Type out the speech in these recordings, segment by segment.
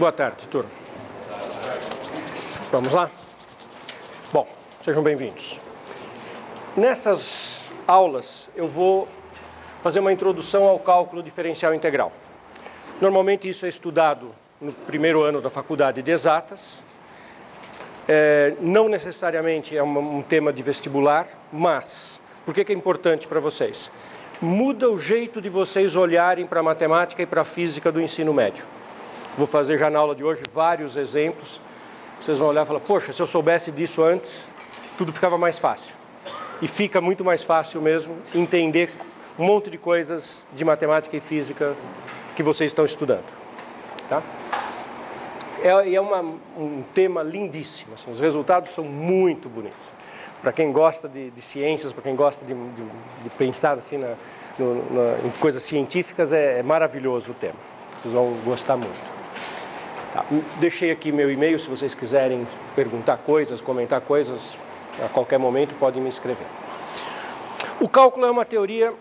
Boa tarde, turma. Vamos lá? Bom, sejam bem-vindos. Nessas aulas eu vou fazer uma introdução ao cálculo diferencial integral. Normalmente isso é estudado no primeiro ano da faculdade de exatas. Não necessariamente é um tema de vestibular, mas por que é importante para vocês? Muda o jeito de vocês olharem para a matemática e para a física do ensino médio. Vou fazer já na aula de hoje vários exemplos. Vocês vão olhar e falar, poxa, se eu soubesse disso antes, tudo ficava mais fácil. E fica muito mais fácil mesmo entender um monte de coisas de matemática e física que vocês estão estudando. Tá? É um tema lindíssimo, assim, os resultados são muito bonitos. Para quem gosta de ciências, para quem gosta de pensar assim, em coisas científicas, é maravilhoso o tema. Vocês vão gostar muito. Tá. Deixei aqui meu e-mail, se vocês quiserem perguntar coisas, comentar coisas, a qualquer momento podem me escrever. O cálculo é uma teoria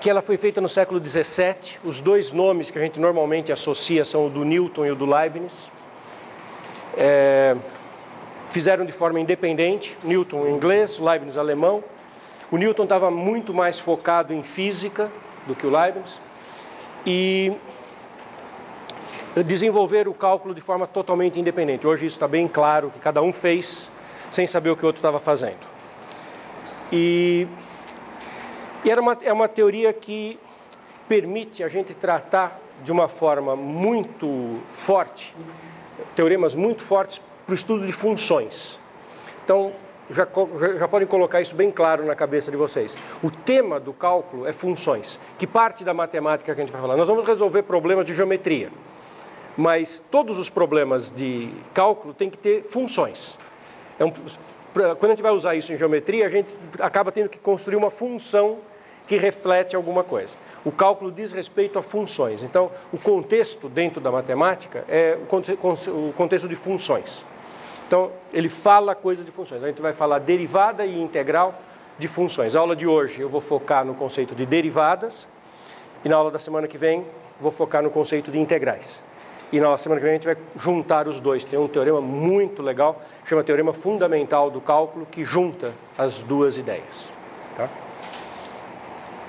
que ela foi feita no século XVII. Os dois nomes que a gente normalmente associa são o do Newton e o do Leibniz. Fizeram de forma independente, Newton em inglês, Leibniz alemão. O Newton estava muito mais focado em física do que o Leibniz. E desenvolver o cálculo de forma totalmente independente. Hoje isso está bem claro, que cada um fez sem saber o que o outro estava fazendo. E é uma teoria que permite a gente tratar de uma forma muito forte, teoremas muito fortes para o estudo de funções. Então, já podem colocar isso bem claro na cabeça de vocês. O tema do cálculo é funções. Que parte da matemática que a gente vai falar? Nós vamos resolver problemas de geometria. Mas todos os problemas de cálculo têm que ter funções. Quando a gente vai usar isso em geometria, a gente acaba tendo que construir uma função que reflete alguma coisa. O cálculo diz respeito a funções. Então, o contexto dentro da matemática é o contexto de funções. Então, ele fala coisa de funções. A gente vai falar derivada e integral de funções. A aula de hoje eu vou focar no conceito de derivadas e na aula da semana que vem vou focar no conceito de integrais. E na semana que vem a gente vai juntar os dois. Tem um teorema muito legal, chama Teorema Fundamental do Cálculo, que junta as duas ideias. Tá?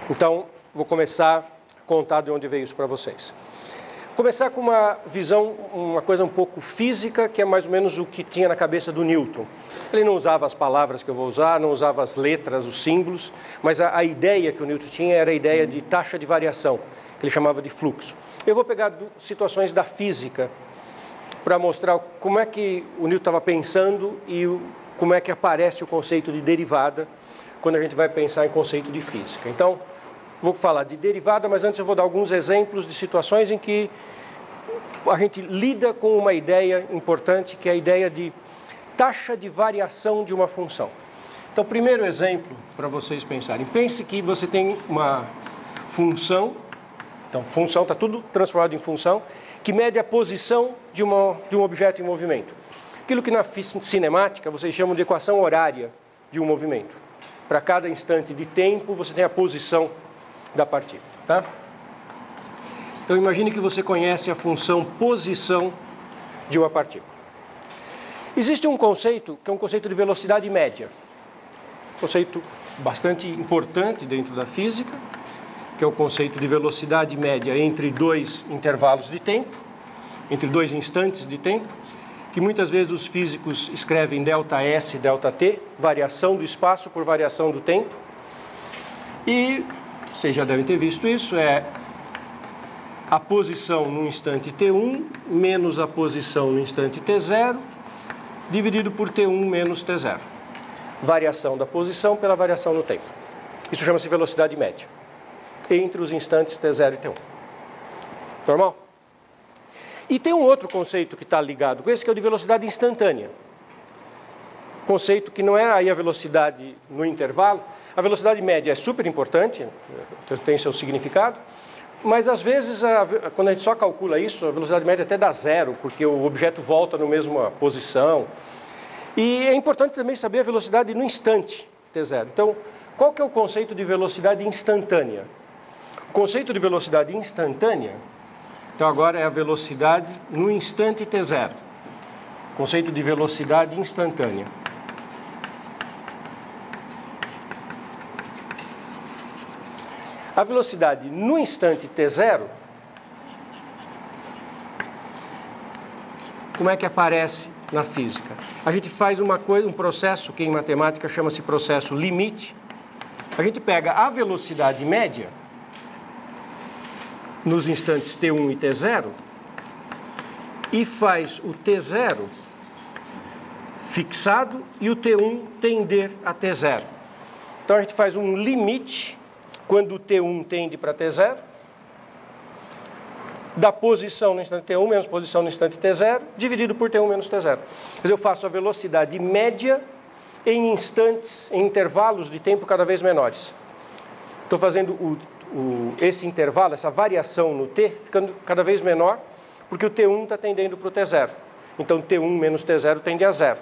Então, vou começar a contar de onde veio isso para vocês. Começar com uma visão, uma coisa um pouco física, que é mais ou menos o que tinha na cabeça do Newton. Ele não usava as palavras que eu vou usar, não usava as letras, os símbolos, mas a ideia que o Newton tinha era a ideia de taxa de variação, que ele chamava de fluxo. Eu vou pegar situações da física para mostrar como é que o Newton estava pensando e como é que aparece o conceito de derivada quando a gente vai pensar em conceito de física. Então, vou falar de derivada, mas antes eu vou dar alguns exemplos de situações em que a gente lida com uma ideia importante, que é a ideia de taxa de variação de uma função. Então, primeiro exemplo para vocês pensarem. Pense que você tem uma função. Então, função, está tudo transformado em função, que mede a posição de um objeto em movimento. Aquilo que na cinemática vocês chamam de equação horária de um movimento. Para cada instante de tempo, você tem a posição da partícula. Tá? Então, imagine que você conhece a função posição de uma partícula. Existe um conceito, que é um conceito de velocidade média. Conceito bastante importante dentro da física, que é o conceito de velocidade média entre dois intervalos de tempo, entre dois instantes de tempo, que muitas vezes os físicos escrevem ΔS, ΔT, variação do espaço por variação do tempo. E vocês já devem ter visto isso, é a posição no instante T1 menos a posição no instante T0, dividido por T1 menos T0. Variação da posição pela variação no tempo. Isso chama-se velocidade média, entre os instantes T0 e T1. Normal? E tem um outro conceito que está ligado com esse, que é o de velocidade instantânea. Conceito que não é aí a velocidade no intervalo. A velocidade média é super importante, tem seu significado, mas às vezes, quando a gente só calcula isso, a velocidade média até dá zero, porque o objeto volta na mesma posição. E é importante também saber a velocidade no instante T0. Então, qual que é o conceito de velocidade instantânea? O conceito de velocidade instantânea Então agora é a velocidade no instante t0. Conceito de velocidade instantânea. A velocidade no instante t0, como é que aparece na física? A gente faz um processo que em matemática chama-se processo limite. A gente pega a velocidade média nos instantes t1 e t0 e faz o t0 fixado e o t1 tender a t0. Então a gente faz um limite quando o t1 tende para t0, da posição no instante t1 menos posição no instante t0, dividido por t1 menos t0. Quer dizer, eu faço a velocidade média em instantes, em intervalos de tempo cada vez menores. Estou fazendo esse intervalo, essa variação no t, ficando cada vez menor, porque o t1 está tendendo para o t0. Então, t1 menos t0 tende a zero.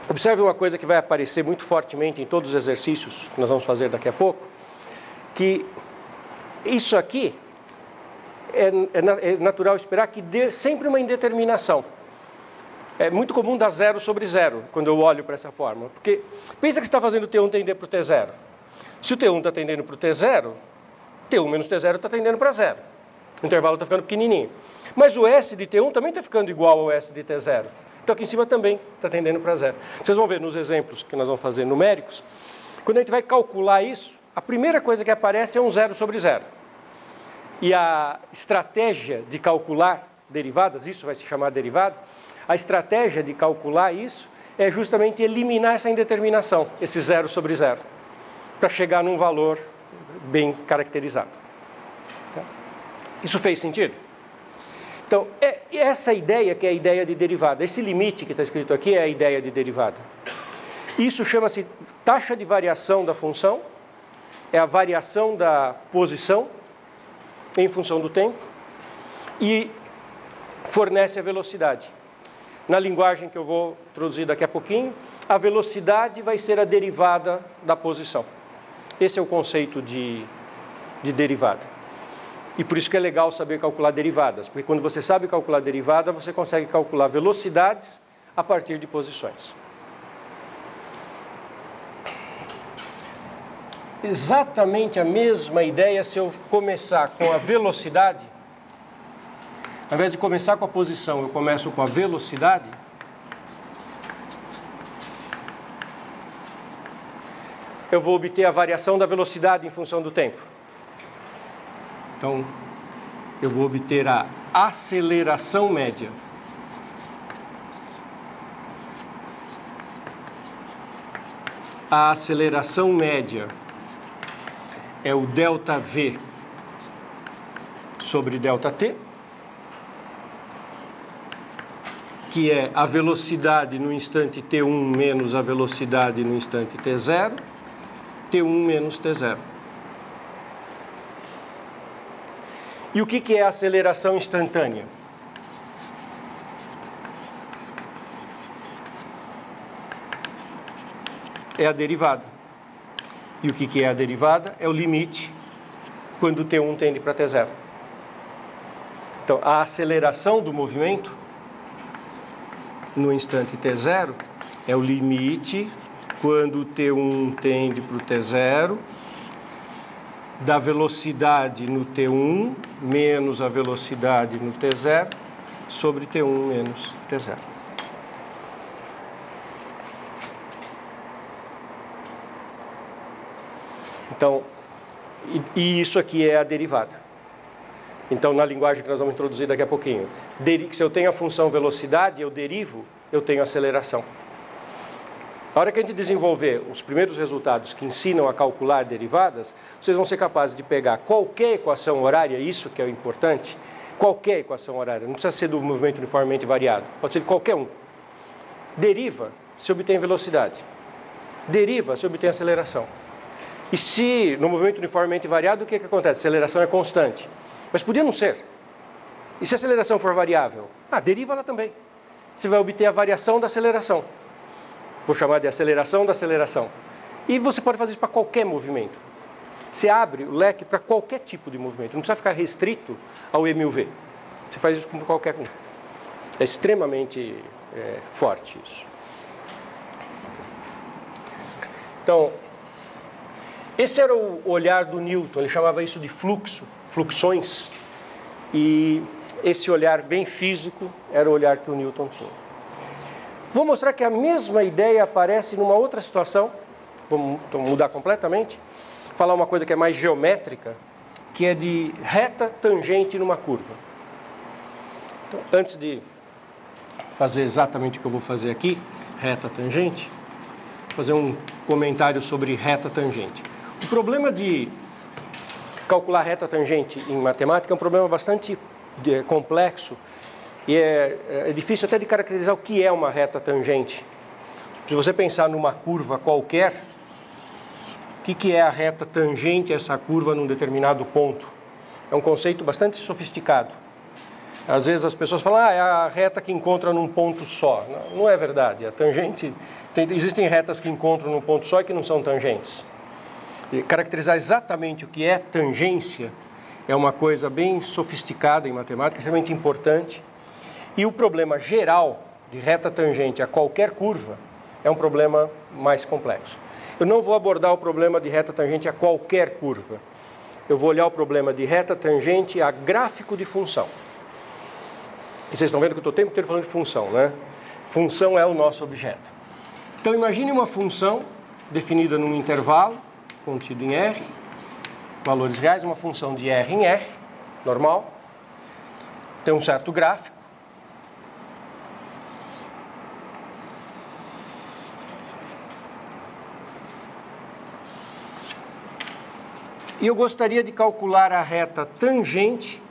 Observe uma coisa que vai aparecer muito fortemente em todos os exercícios que nós vamos fazer daqui a pouco, que isso aqui é natural esperar que dê sempre uma indeterminação. É muito comum dar zero sobre zero quando eu olho para essa forma, porque pensa que você está fazendo o t1 tender para o t0. Se o t1 está tendendo para o t0, t1 menos t0 está tendendo para zero. O intervalo está ficando pequenininho. Mas o S de t1 também está ficando igual ao S de t0. Então aqui em cima também está tendendo para zero. Vocês vão ver nos exemplos que nós vamos fazer numéricos, quando a gente vai calcular isso, a primeira coisa que aparece é um zero sobre zero. E a estratégia de calcular derivadas, isso vai se chamar derivada, a estratégia de calcular isso é justamente eliminar essa indeterminação, esse zero sobre zero, para chegar num valor bem caracterizado. Tá? Isso fez sentido? Então, essa ideia que é a ideia de derivada, esse limite que está escrito aqui é a ideia de derivada. Isso chama-se taxa de variação da função, é a variação da posição em função do tempo e fornece a velocidade. Na linguagem que eu vou introduzir daqui a pouquinho, a velocidade vai ser a derivada da posição. Esse é o conceito de derivada. E por isso que é legal saber calcular derivadas, porque quando você sabe calcular derivada, você consegue calcular velocidades a partir de posições. Exatamente a mesma ideia se eu começar com a velocidade, ao invés de começar com a posição, eu começo com a velocidade. Eu vou obter a variação da velocidade em função do tempo. Então, eu vou obter a aceleração média. A aceleração média é o ΔV sobre ΔT, que é a velocidade no instante t1 menos a velocidade no instante t0, t1 menos t0. E o que é a aceleração instantânea? É a derivada. E o que é a derivada? É o limite quando o t1 tende para t0. Então, a aceleração do movimento no instante t0 é o limite quando o t1 tende para o t0 da velocidade no t1 menos a velocidade no t0 sobre t1 menos t0. Então, e isso aqui é a derivada. Então, na linguagem que nós vamos introduzir daqui a pouquinho, se eu tenho a função velocidade, eu derivo, eu tenho aceleração. A hora que a gente desenvolver os primeiros resultados que ensinam a calcular derivadas, vocês vão ser capazes de pegar qualquer equação horária, isso que é o importante, qualquer equação horária, não precisa ser do movimento uniformemente variado, pode ser de qualquer um. Deriva, se obtém velocidade. Deriva, se obtém aceleração. E se no movimento uniformemente variado, o que acontece? A aceleração é constante. Mas podia não ser. E se a aceleração for variável? Deriva ela também. Você vai obter a variação da aceleração. Vou chamar de aceleração da aceleração. E você pode fazer isso para qualquer movimento. Você abre o leque para qualquer tipo de movimento, não precisa ficar restrito ao E1000V. Você faz isso com qualquer um. É extremamente forte isso. Então, esse era o olhar do Newton, ele chamava isso de fluxo, fluxões, e esse olhar bem físico era o olhar que o Newton tinha. Vou mostrar que a mesma ideia aparece numa outra situação, vou mudar completamente, falar uma coisa que é mais geométrica, que é de reta tangente numa curva. Então, antes de fazer exatamente o que eu vou fazer aqui, reta tangente, vou fazer um comentário sobre reta tangente. O problema de calcular reta tangente em matemática é um problema bastante complexo e é difícil até de caracterizar o que é uma reta tangente. Se você pensar numa curva qualquer, o que é a reta tangente a essa curva num determinado ponto? É um conceito bastante sofisticado. Às vezes as pessoas falam, é a reta que encontra num ponto só. Não é verdade. A tangente, existem retas que encontram num ponto só e que não são tangentes. E caracterizar exatamente o que é tangência é uma coisa bem sofisticada em matemática, extremamente importante. E o problema geral de reta tangente a qualquer curva é um problema mais complexo. Eu não vou abordar o problema de reta tangente a qualquer curva. Eu vou olhar o problema de reta tangente a gráfico de função. E vocês estão vendo que eu estou o tempo inteiro falando de função, né? Função é o nosso objeto. Então imagine uma função definida num intervalo, contido em R, valores reais, uma função de R em R, normal, tem um certo gráfico. E eu gostaria de calcular a reta tangente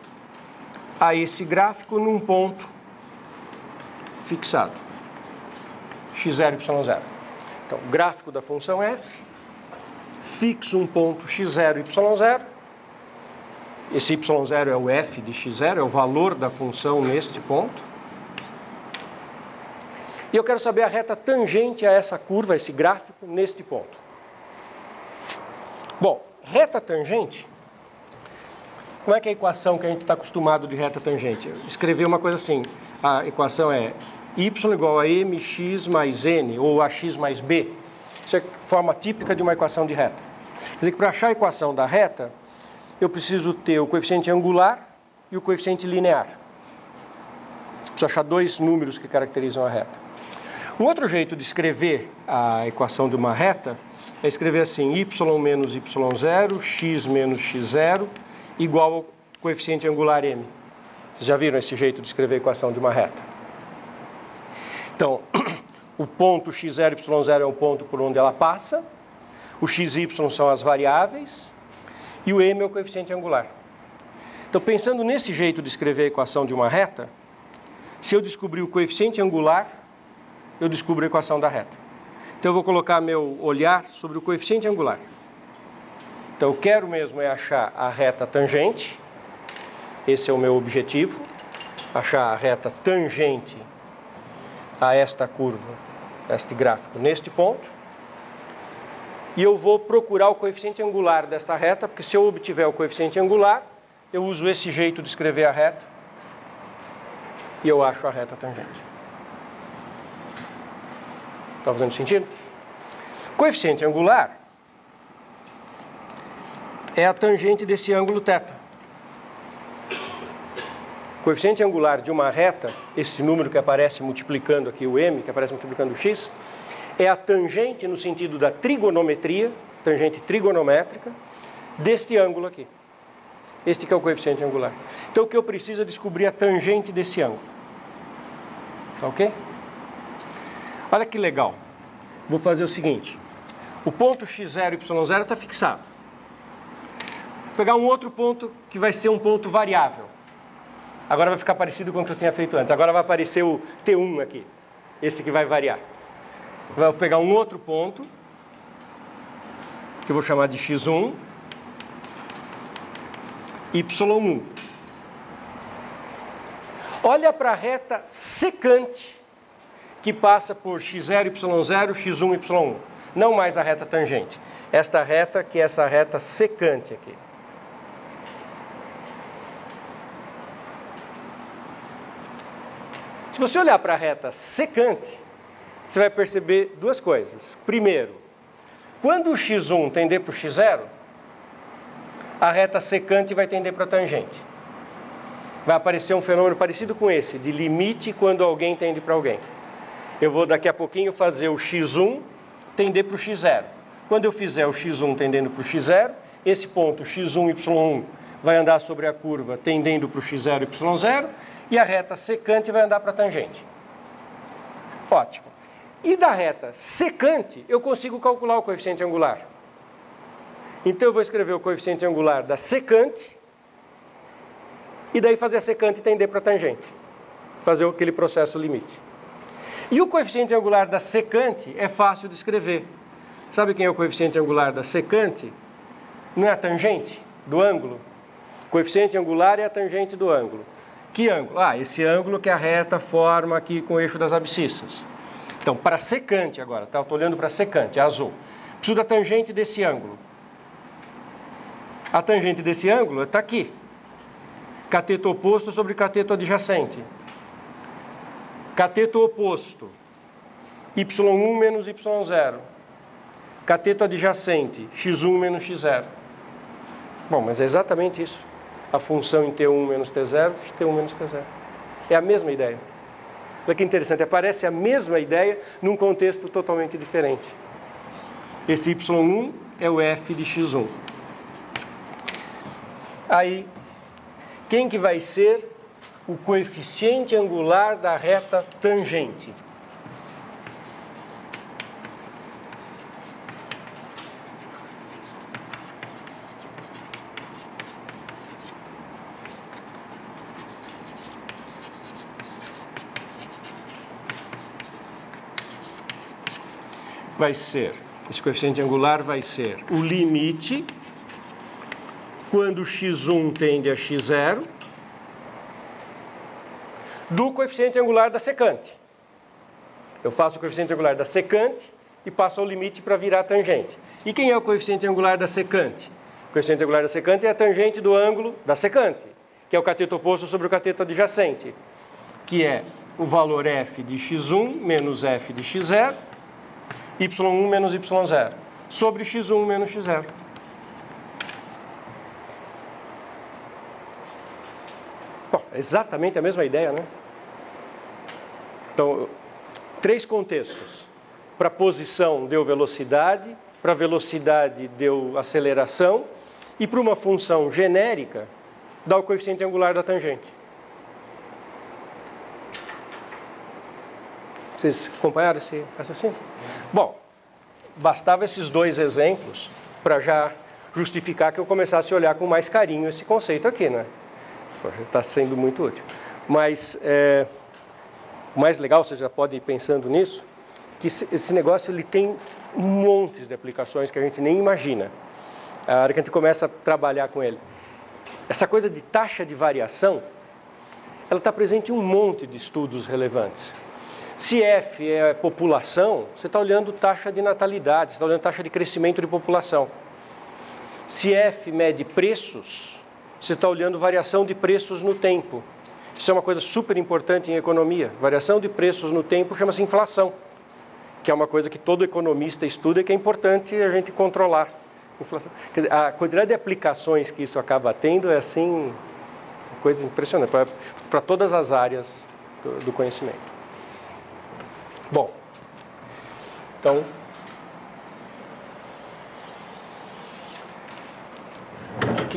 a esse gráfico num ponto fixado, x0, y0. Então, gráfico da função f, fixo um ponto x0, y0. Esse y0 é o f de x0, é o valor da função neste ponto. E eu quero saber a reta tangente a essa curva, a esse gráfico, neste ponto. Bom, reta tangente, como é que é a equação que a gente está acostumado de reta tangente? Eu escrevi uma coisa assim, a equação é y igual a mx mais n, ou ax mais b. Isso é a forma típica de uma equação de reta. Quer dizer que para achar a equação da reta, eu preciso ter o coeficiente angular e o coeficiente linear. Preciso achar dois números que caracterizam a reta. Um outro jeito de escrever a equação de uma reta é escrever assim, y menos y0, x menos x0, igual ao coeficiente angular m. Vocês já viram esse jeito de escrever a equação de uma reta? Então, o ponto x0, y0 é o ponto por onde ela passa, o x e y são as variáveis, e o m é o coeficiente angular. Então, pensando nesse jeito de escrever a equação de uma reta, se eu descobrir o coeficiente angular, eu descubro a equação da reta. Então, eu vou colocar meu olhar sobre o coeficiente angular. Então, eu quero mesmo é achar a reta tangente. Esse é o meu objetivo. Achar a reta tangente a esta curva, a este gráfico, neste ponto. E eu vou procurar o coeficiente angular desta reta, porque se eu obtiver o coeficiente angular, eu uso esse jeito de escrever a reta e eu acho a reta tangente. Está fazendo sentido? Coeficiente angular é a tangente desse ângulo θ. Coeficiente angular de uma reta, esse número que aparece multiplicando aqui o m, que aparece multiplicando o x, é a tangente no sentido da trigonometria, tangente trigonométrica, deste ângulo aqui. Este que é o coeficiente angular. Então o que eu preciso é descobrir a tangente desse ângulo. Tá ok? Olha que legal. Vou fazer o seguinte. O ponto x0 e y0 está fixado. Vou pegar um outro ponto que vai ser um ponto variável. Agora vai ficar parecido com o que eu tinha feito antes. Agora vai aparecer o T1 aqui. Esse que vai variar. Vou pegar um outro ponto, que eu vou chamar de x1, y1. Olha para a reta secante que passa por x0, y0, x1, y1. Não mais a reta tangente. Esta reta, que é essa reta secante aqui. Se você olhar para a reta secante, você vai perceber duas coisas. Primeiro, quando o x1 tender para o x0, a reta secante vai tender para a tangente. Vai aparecer um fenômeno parecido com esse, de limite quando alguém tende para alguém. Eu vou daqui a pouquinho fazer o x1 tender para o x0. Quando eu fizer o x1 tendendo para o x0, esse ponto x1, y1 vai andar sobre a curva tendendo para o x0, y0, e a reta secante vai andar para a tangente. Ótimo. E da reta secante, eu consigo calcular o coeficiente angular. Então eu vou escrever o coeficiente angular da secante, e daí fazer a secante tender para a tangente. Fazer aquele processo limite. E o coeficiente angular da secante é fácil de escrever. Sabe quem é o coeficiente angular da secante? Não é a tangente do ângulo? O coeficiente angular é a tangente do ângulo. Que ângulo? Ah, esse ângulo que a reta forma aqui com o eixo das abscissas. Então, para secante agora, tá? Eu estou olhando para secante, é azul. Preciso da tangente desse ângulo. A tangente desse ângulo está aqui. Cateto oposto sobre cateto adjacente. Cateto oposto, y1 menos y0. Cateto adjacente, x1 menos x0. Bom, mas é exatamente isso. A função em T1 menos T0, T1 menos T0. É a mesma ideia. Olha que interessante, aparece a mesma ideia num contexto totalmente diferente. Esse y1 é o f de x1. Aí, quem que vai ser o coeficiente angular da reta tangente? Vai ser, esse coeficiente angular vai ser o limite quando x1 tende a x0 do coeficiente angular da secante. Eu faço o coeficiente angular da secante e passo ao limite para virar a tangente. E quem é o coeficiente angular da secante? O coeficiente angular da secante é a tangente do ângulo da secante, que é o cateto oposto sobre o cateto adjacente, que é o valor f de x1 menos f de x0, y1 menos y0, sobre x1 menos x0. Bom, é exatamente a mesma ideia, né? Então, três contextos. Para posição deu velocidade, para velocidade deu aceleração, e para uma função genérica dá o coeficiente angular da tangente. Vocês acompanharam esse raciocínio? Bom, bastava esses dois exemplos para já justificar que eu começasse a olhar com mais carinho esse conceito aqui, né? Está sendo muito útil. Mas o mais legal, você já pode ir pensando nisso, que esse negócio ele tem montes de aplicações que a gente nem imagina. A hora que a gente começa a trabalhar com ele. Essa coisa de taxa de variação, ela está presente em um monte de estudos relevantes. Se F é população, você está olhando taxa de natalidade, você está olhando taxa de crescimento de população. Se F mede preços, você está olhando variação de preços no tempo. Isso é uma coisa super importante em economia. Variação de preços no tempo chama-se inflação, que é uma coisa que todo economista estuda e que é importante a gente controlar. Inflação. Quer dizer, a quantidade de aplicações que isso acaba tendo é assim, coisa impressionante, para todas as áreas do conhecimento. Bom, então,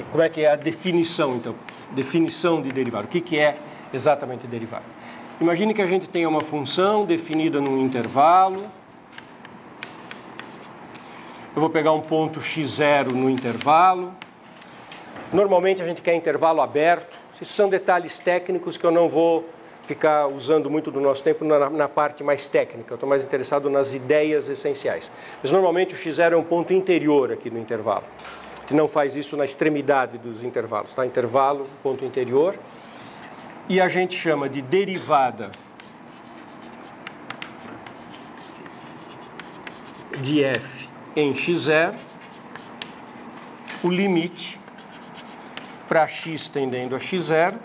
como é que é a definição, então? Definição de derivado. O que é exatamente derivado? Imagine que a gente tenha uma função definida num intervalo. Eu vou pegar um ponto x0 no intervalo. Normalmente a gente quer intervalo aberto. Esses são detalhes técnicos que eu não vou ficar usando muito do nosso tempo na parte mais técnica. Eu estou mais interessado nas ideias essenciais. Mas normalmente o x0 é um ponto interior aqui no intervalo. A gente não faz isso na extremidade dos intervalos, tá? Intervalo, ponto interior. E a gente chama de derivada de f em x0 o limite para x tendendo a x0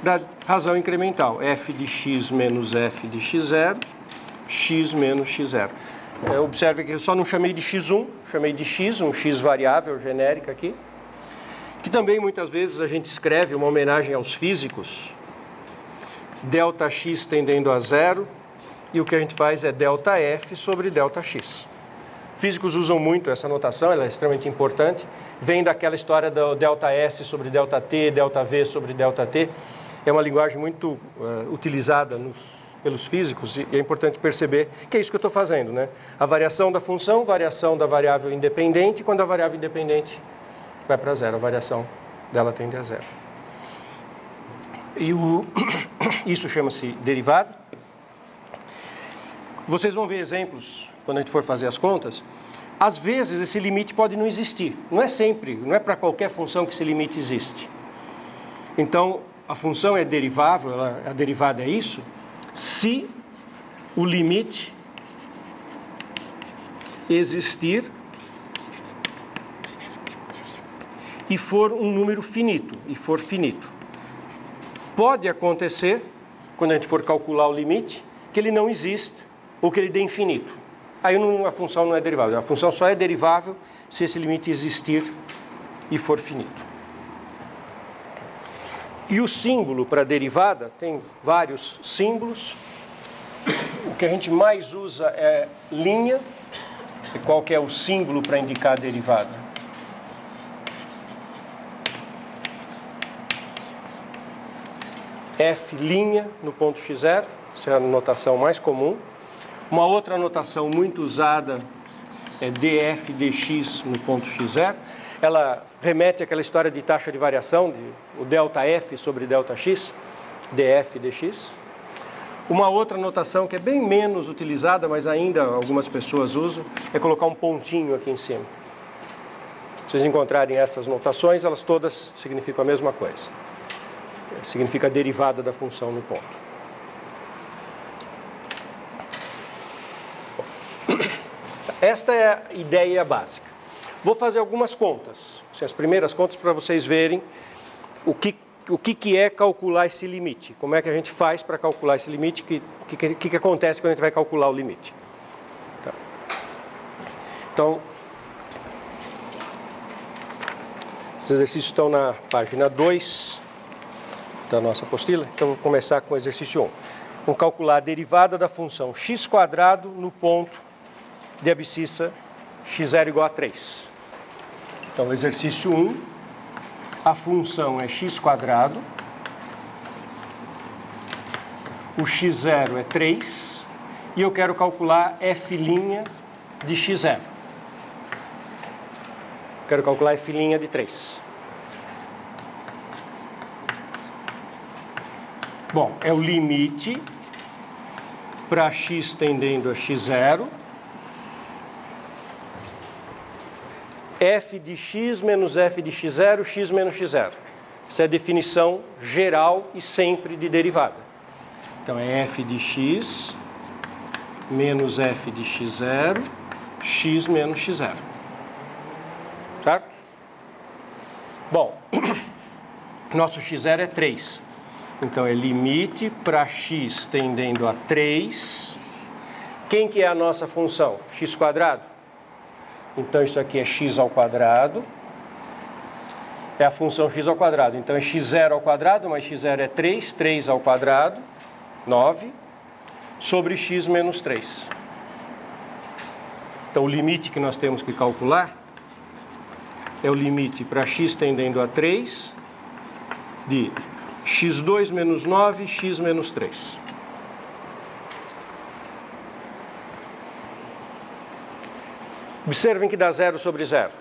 da razão incremental, f de x menos f de x0, x menos x0. Observe que eu só não chamei de x1, chamei de x, um x variável genérica aqui, que também muitas vezes a gente escreve uma homenagem aos físicos, delta x tendendo a zero, e o que a gente faz é delta f sobre delta x. Físicos usam muito essa notação, ela é extremamente importante, vem daquela história do delta S sobre delta T, delta V sobre delta T, é uma linguagem muito utilizada pelos físicos e é importante perceber que é isso que eu estou fazendo, né? A variação da função, variação da variável independente, quando a variável independente vai para zero, a variação dela tende a zero. E isso chama-se derivada. Vocês vão ver exemplos, quando a gente for fazer as contas. Às vezes esse limite pode não existir. Não é sempre, não é para qualquer função que esse limite existe. Então, a função é derivável, a derivada é isso, se o limite existir e for um número finito, e for finito. Pode acontecer, quando a gente for calcular o limite, que ele não exista ou que ele dê infinito. Aí a função não é derivável. A função só é derivável se esse limite existir e for finito. E o símbolo para derivada, tem vários símbolos. O que a gente mais usa é linha. E qual que é o símbolo para indicar a derivada? F' no ponto x0, essa é a notação mais comum. Uma outra notação muito usada é df dx no ponto x0. Ela remete àquela história de taxa de variação, o delta f sobre delta x, df dx. Uma outra notação que é bem menos utilizada, mas ainda algumas pessoas usam, é colocar um pontinho aqui em cima. Se vocês encontrarem essas notações, elas todas significam a mesma coisa. Significa a derivada da função no ponto. Esta é a ideia básica. Vou fazer algumas contas, as primeiras contas para vocês verem o que é calcular esse limite. Como é que a gente faz para calcular esse limite, o que acontece quando a gente vai calcular o limite. Tá. Então, esses exercícios estão na página 2 da nossa apostila, então vou começar com o exercício 1. Vamos calcular a derivada da função x² no ponto de abscissa x0 igual a 3. Então, exercício 1, a função é x², o x0 é 3, e eu quero calcular f' de x0. Quero calcular f' de 3. Bom, é o limite para x tendendo a x0, f de x menos f de x0, x menos x0. Essa é a definição geral e sempre de derivada. Então, é f de x menos f de x0, x menos x0. Certo? Bom, nosso x0 é 3. Então, é limite para x tendendo a 3. Quem que é a nossa função? x²? Então, isso aqui é x ao quadrado. É a função x ao quadrado. Então, é x0 ao quadrado, mas x0 é 3. 3 ao quadrado, 9, sobre x menos 3. Então, o limite que nós temos que calcular é o limite para x tendendo a 3 de x2 menos 9, x menos 3. Observem que dá 0 sobre 0.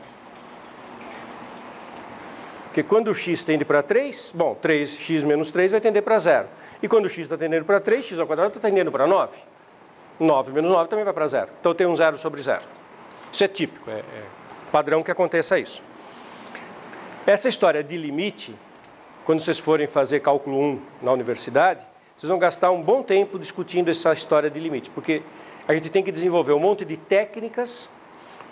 Porque quando o x tende para 3, bom, 3x menos 3 vai tender para 0. E quando o x está tendendo para 3, x ao quadrado está tendendo para 9. 9 menos 9 também vai para 0. Então tem um 0 sobre 0. Isso é típico, é padrão que aconteça isso. Essa história de limite, quando vocês forem fazer cálculo 1 na universidade, vocês vão gastar um bom tempo discutindo essa história de limite, porque A gente tem que desenvolver um monte de técnicas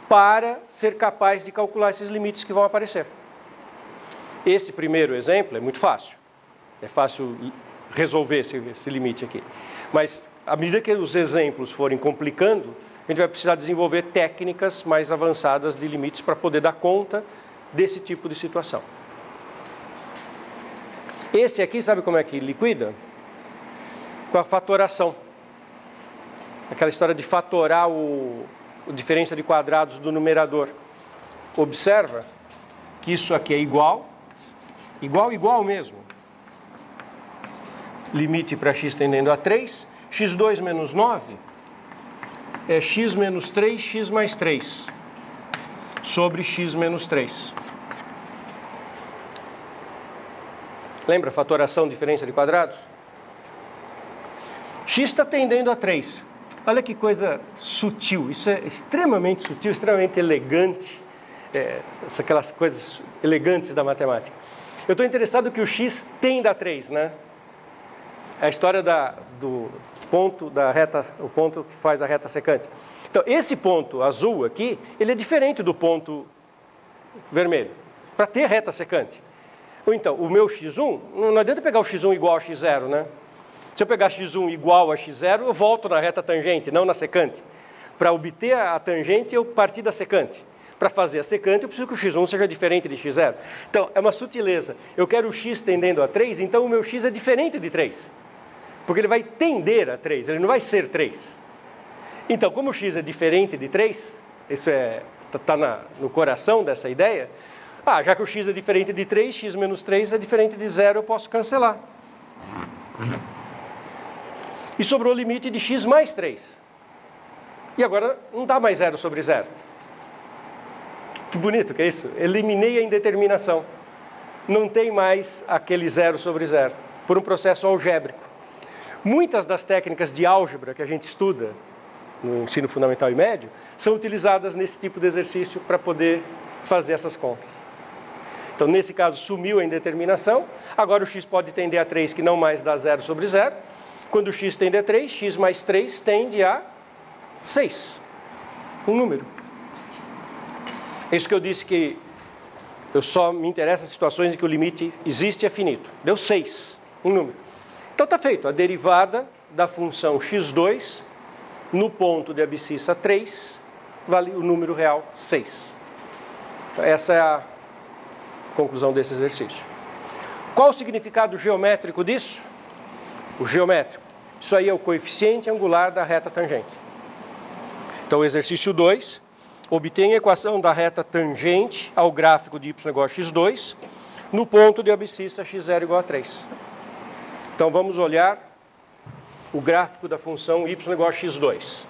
para ser capaz de calcular esses limites que vão aparecer. Esse primeiro exemplo é muito fácil. É fácil resolver esse limite aqui. Mas, à medida que os exemplos forem complicando, a gente vai precisar desenvolver técnicas mais avançadas de limites para poder dar conta desse tipo de situação. Esse aqui, sabe como é que liquida? Com a fatoração. Aquela história de fatorar a diferença de quadrados do numerador. Observa que isso aqui é igual mesmo. Limite para x tendendo a 3, x2 menos 9 é x menos 3, x mais 3, sobre x menos 3. Lembra a fatoração, diferença de quadrados? X está tendendo a 3. Olha que coisa sutil, isso é extremamente sutil, extremamente elegante, aquelas coisas elegantes da matemática. Eu estou interessado que o x tenda a 3, né? É a história do ponto da reta, o ponto que faz a reta secante. Então, esse ponto azul aqui, ele é diferente do ponto vermelho, para ter reta secante. Ou então, o meu x1, não adianta pegar o x1 igual a x0, né? Se eu pegar x1 igual a x0, eu volto na reta tangente, não na secante. Para obter a tangente, eu parti da secante. Para fazer a secante, eu preciso que o x1 seja diferente de x0. Então, é uma sutileza. Eu quero o x tendendo a 3, então o meu x é diferente de 3. Porque ele vai tender a 3, ele não vai ser 3. Então, como o x é diferente de 3, isso está no coração dessa ideia, já que o x é diferente de 3, x menos 3 é diferente de 0, eu posso cancelar. E sobrou o limite de x mais 3. E agora não dá mais 0 sobre 0. Que bonito que é isso. Eliminei a indeterminação. Não tem mais aquele 0 sobre 0, por um processo algébrico. Muitas das técnicas de álgebra que a gente estuda no ensino fundamental e médio são utilizadas nesse tipo de exercício para poder fazer essas contas. Então, nesse caso, sumiu a indeterminação. Agora o x pode tender a 3, que não mais dá 0 sobre 0. Quando o x tende a 3, x mais 3 tende a 6. Um número. É isso que eu disse que eu só me interessa em situações em que o limite existe e é finito. Deu 6, um número. Então está feito. A derivada da função x2 no ponto de abscissa 3 vale o número real 6. Então, essa é a conclusão desse exercício. Qual o significado geométrico disso? O geométrico. Isso aí é o coeficiente angular da reta tangente. Então, o exercício 2, obtém a equação da reta tangente ao gráfico de y igual a x2 no ponto de abscissa x0 igual a 3. Então, vamos olhar o gráfico da função y igual a x2.